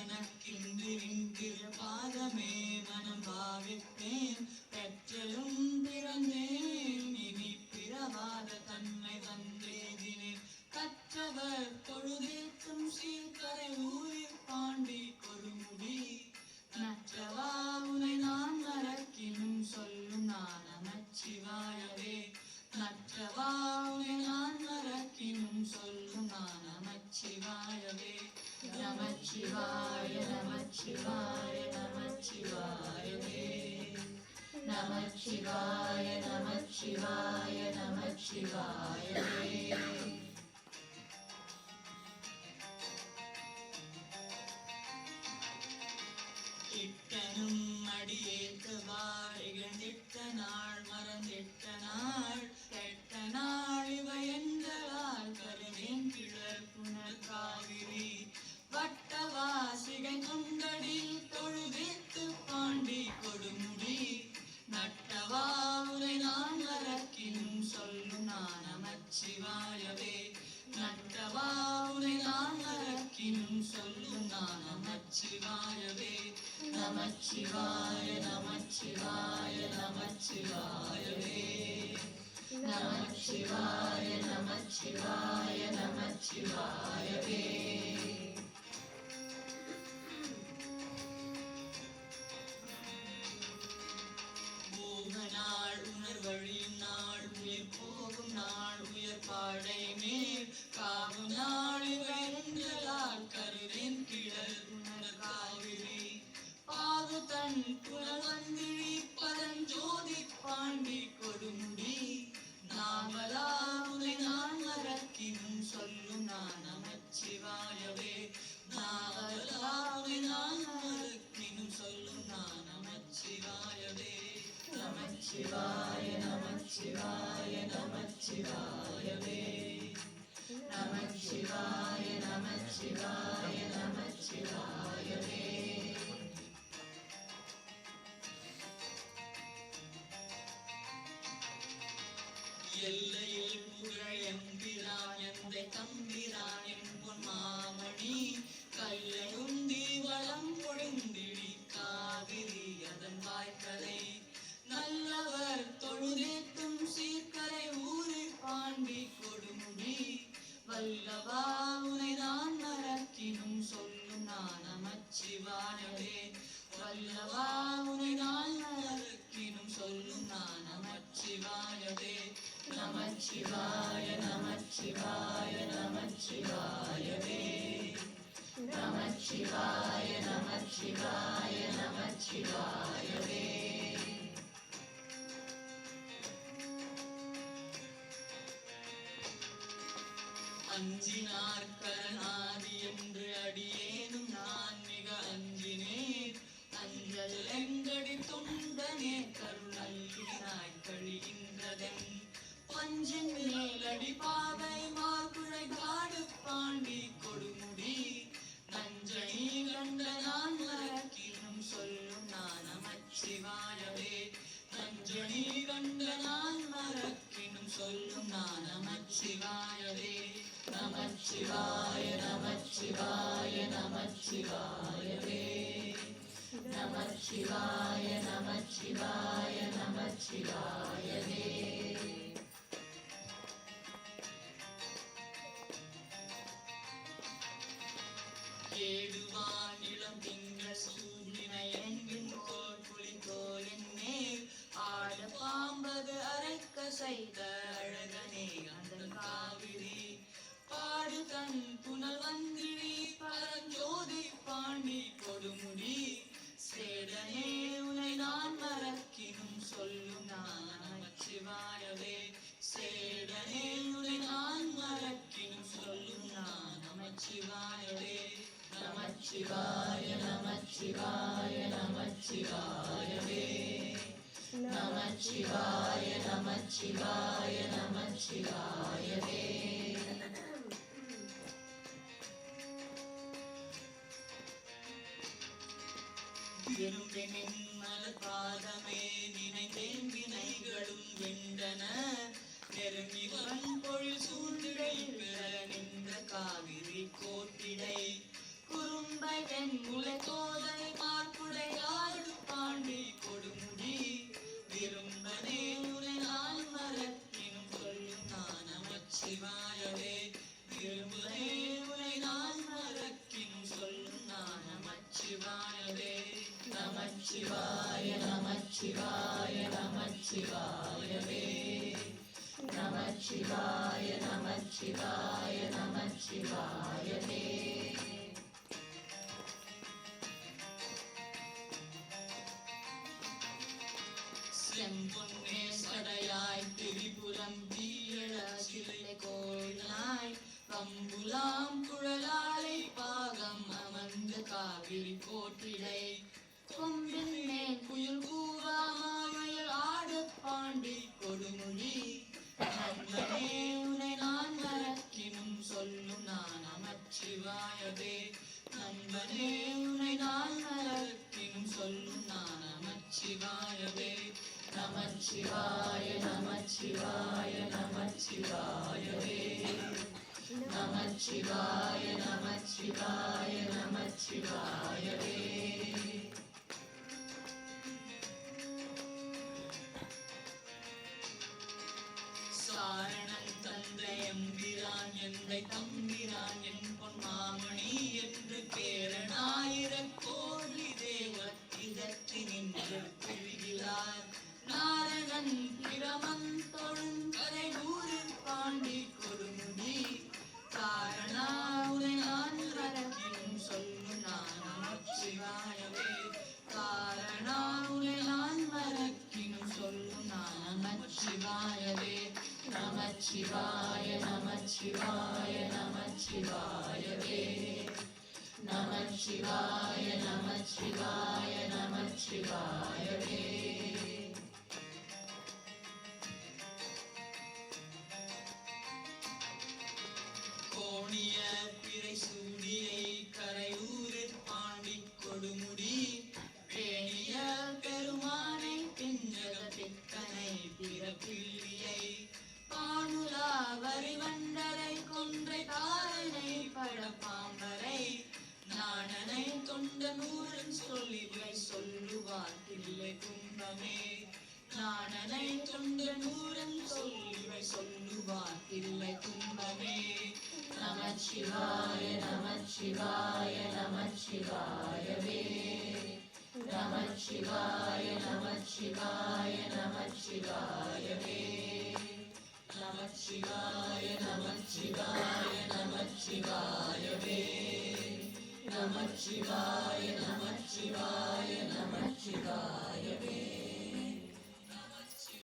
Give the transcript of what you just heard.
பற்றெனக்கின்றிரு பாதமே மனம் பாவித்தேன் பெற்றலும் பிறந்தேன் இனி பிறவாத தன்மை வந்தேதினேன் கற்றவர் தொழுதேற்றும் சீர்கரை ஊரில் பாண்டி கொடுமுடி நற்றவா உனை நான் மறக்கினும் சொல்லும் நான் நமச்சிவாயவே நற்றவா உனை நான் மறக்கினும் சொல்லும் நான் நமச்சிவாயவே நமச்சிவாய நமச்சிவாய நமச்சிவாயவே நமச்சிவாய நமச்சிவாய நமச்சிவாயவே இட்டனும் அடியேற்று வாழிகழ்ந்திட்ட நாள் மறந்திட்ட நாள் கெட்ட நாள் இவை எங்களால் கருவேன் கிழர் புனர் காவிரி வட்டவாசிகை கொண்டடில் தொழுதேத்து பாண்டி கொடுமுடி நட்டவா உரை நான் மறக்கினும் சொல்லும் நான் நமச்சிவாயவே நட்டவா உரை நான் மறக்கினும் சொல்லும் நான் நமச்சிவாயவே நமச்சிவாய நமச்சிவாய நமச்சிவாயவே நமச்சிவாய நமச்சிவாய நமச்சிவாயவே நாள் உணர்வழியும் நாள் உயிர் போகும் நாள் உயர் பாடை மேல் காவும் நாள் இவர்களால் கருவேன் கிழல் உணர் காவிரி பாவு தன் புனல் வந்திழி பரஞ்சோதி பாண்டி கொடுமுடி நாவலா உனை நான் மறக்கினும் சொல்லும் நான் நமச்சிவாயவே நாவலா உனை நான் மறக்கினும் சொல்லும் நான் நமச்சிவாயவே நமச்சிவாய நமச்சிவாய நமச்சிவாயவே நமச்சிவாய நமச்சிவாய நமச்சிவாயவே எல்லையில் புகழ் எம்பிரான் எந்தை தம்பிரான் என் பொன் மாமணி கல்லுந்தி வளம் பொழிந்திடி காவிரி அதன் வாய்க்கரை நல்லவர் தொழுதேற்றும் சீர்கரை ஊரில் பாண்டி கொடுமுடி வல்லவா உனை நான் மறக்கினும் சொல்லும் நான் நமச்சிவாயவே வல்லவா உனை நான் மறக்கினும் சொல்லும் நான் நமச்சிவாயவே நமச்சிவாய நமச்சிவாய நமச்சிவாயவே நமச்சிவாய நமச்சிவாய நமச்சிவாயவே அஞ்சினார் கரணாதி என்று அடியேனும் நான் மிக அஞ்சினேன் அஞ்சல் எங்கடி துண்டனே கருணல்கினாய் கழிகின்றதன் பஞ்சின் மேலடி பாதை மார்குழை காடு பாண்டி கொடுமுடி நஞ்சனி கண்ட நான் மறக்கினும் சொல்லும் நான் நமச்சிவாயவே நஞ்சனி கண்ட நான் மறக்கினும் சொல்லும் நான் நமச்சிவாயவே நமச்சிவாய நமச்சிவாய நமச்சிவாயவே நமச்சிவாய நமச்சிவாய நமச்சிவாயவே ஏடுவான் இளம் திங்கள் சூழ்நிலை எங்கும் கோல் புலி தோலின் மேல் ஆட பாம்பது அரைக்க செய்த அழகனே அந்த காவிரி பாடு தன் புனல் வந்திழி பரஞ்சோதி பாண்டி கொடுமுடி சேடனே உனை நான் மறக்கினும் சொல்லும் நான் நமச்சிவாயவே சேடனே உனை நான் மறக்கினும் சொல்லும் நான் நமச்சிவாயவே நமச்சிவாய நமச்சிவாய நமச்சிவாயவே நமச்சிவாய நமச்சிவாய நமச்சிவாயவே விரும்பினின் மலர் பாதமே நினைத்தேன் வினைகளும் வெண்டன நெருங்கி வரும் பொழில் சூழ்நிலை பெற நின்ற காவிரி கோட்டிடை குறும் பம்பை வெண்முலை கோதை மார்புடை ஆடு பாண்டி கொடுமுடி விரும்பனே உனை நான் மறக்கினும் சொல்லும் நான் நமச்சிவாயவே விரும்பனே உனை நான் மறக்கினும் சொல்லும் நான் நமச்சிவாயவே நமச்சிவாய நமச்சிவாய நமச்சிவாயவே நமச்சிவாய நமச்சிவாய நமச்சிவாயவே செம்பொன்னே சடையாய் திரிபுரம் தீயழ சிலை கோயிலாய் கம்புலாம் குழலாலை பாகம் அமர்ந்த காவிரி போற்றிடை கொம்பின் மேல் புயல் கூவா மாமயில் ஆடு பாண்டி கொடுமொழி நண்பனே உனை நான் மறக்கினும் சொல்லும் நான் நமச்சிவாயவே நண்பனே உனை நான் மறக்கினும் சொல்லும் நான் நமச்சிவாயவே நமச்சிவாய நமச்சிவாய நமச்சிவாயவே நமச்சிவாய நமச்சிவாய நமச்சிவாயவே சாரணன் தந்தை எம்பிரான் எந்தை தம்பிரான் என் பொன் மாமணி என்று பேரனாயிர கோடி தேவர் இதற்கு நின்று பிரிகிறார் நாரணன் பிரமன் தொழும் கரை ஊரில் பாண்டி கொடுமுடி காரணா உனை நான் மறக்கினும் சொல்லும் நான் நமச்சிவாயவே காரணா உனை நான் மறக்கினும் சொல்லும் நான் நமச்சிவாயவே நமச்சிவாய நமச்சிவாய நமச்சிவாயவே நமச்சிவாய நமச்சிவாய நமச்சிவாயவே கோணிய பிறை சூடியை கரையூரில் பாண்டி கொடுமுடி பேணிய பெருமானை பிஞ்சக பித்தனை பிறப்பில்லியை பானுலா வரிவண்டரை கொன்றை தாரனை பழப்பாம்பரை நாணனை தொண்ட நூறன் சொல்லிவை சொல்லுவார் தில்லை கும்பமே நாணனை தொண்ட நூறன் சொல்லிவை சொல்லுவார் தில்லை கும்பமே நமச்சிவாய நமச்சிவாய நமச்சிவாயவே நமச்சிவாய நமச்சிவாய நமச்சிவாயவே நமச்சிவாய நமச்சிவாய நமச்சிவாயவே நமச்சிவாய நமச்சிவாய